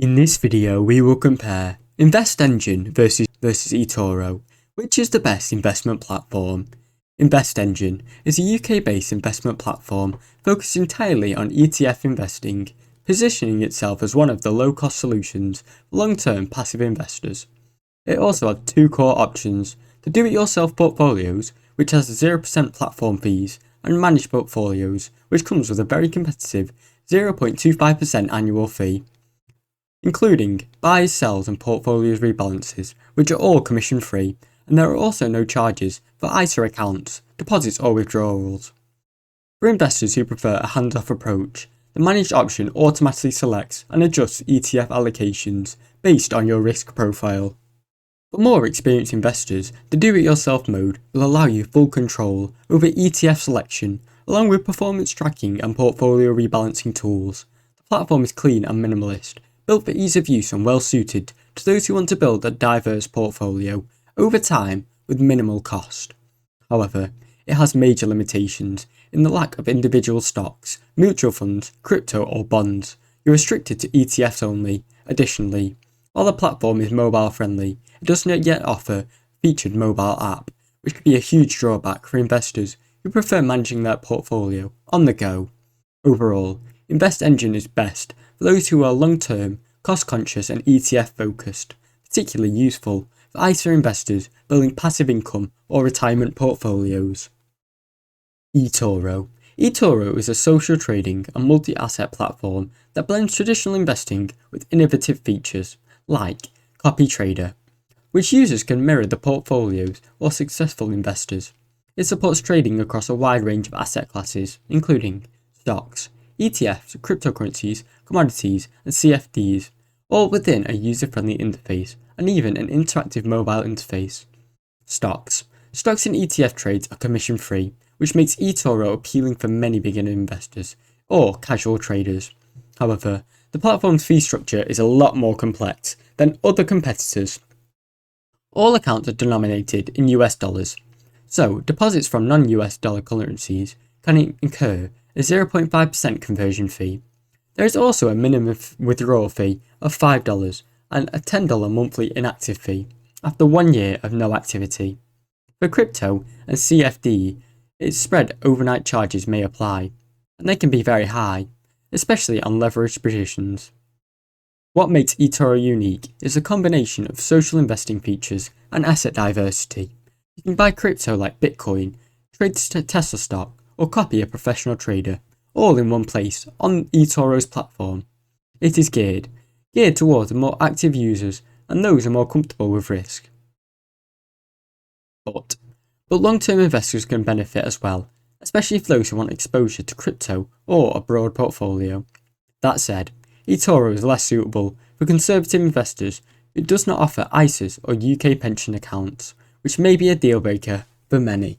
In this video, we will compare InvestEngine versus Etoro, which is the best investment platform. InvestEngine is a UK-based investment platform focused entirely on ETF investing, positioning itself as one of the low-cost solutions for long-term passive investors. It also has two core options: the do-it-yourself portfolios, which has 0% platform fees, and managed portfolios, which comes with a very competitive 0.25% annual fee, including buys, sells and portfolios rebalances, which are all commission free, and there are also no charges for ISA accounts, deposits or withdrawals. For investors who prefer a hands-off approach, the managed option automatically selects and adjusts ETF allocations based on your risk profile. For more experienced investors, the do-it-yourself mode will allow you full control over ETF selection, along with performance tracking and portfolio rebalancing tools. The platform is clean and minimalist, built for ease of use and well suited to those who want to build a diverse portfolio over time with minimal cost. However, it has major limitations in the lack of individual stocks, mutual funds, crypto or bonds. You're restricted to ETFs only. Additionally, while the platform is mobile friendly, it does not yet offer a featured mobile app, which could be a huge drawback for investors who prefer managing their portfolio on the go. Overall, InvestEngine is best for those who are long-term, cost-conscious and ETF-focused, particularly useful for ISA investors building passive income or retirement portfolios. Etoro. Etoro is a social trading and multi-asset platform that blends traditional investing with innovative features like copy trader, which users can mirror the portfolios of successful investors. It supports trading across a wide range of asset classes, including stocks, ETFs, cryptocurrencies, commodities, and CFDs, all within a user-friendly interface and even an interactive mobile interface. Stocks. Stocks and ETF trades are commission-free, which makes Etoro appealing for many beginner investors or casual traders. However, the platform's fee structure is a lot more complex than other competitors. All accounts are denominated in US dollars, so deposits from non-US dollar currencies can incur a 0.5% conversion fee. There is also a minimum withdrawal fee of $5 and a $10 monthly inactive fee after 1 year of no activity. For crypto and CFD, its spread overnight charges may apply, and they can be very high, especially on leveraged positions. What makes Etoro unique is a combination of social investing features and asset diversity. You can buy crypto like Bitcoin, trade Tesla stock, or copy a professional trader, all in one place on Etoro's platform. It is geared towards more active users and those who are more comfortable with risk. But long-term investors can benefit as well, especially for those who want exposure to crypto or a broad portfolio. That said, Etoro is less suitable for conservative investors who does not offer ISAs or UK pension accounts, which may be a deal breaker for many.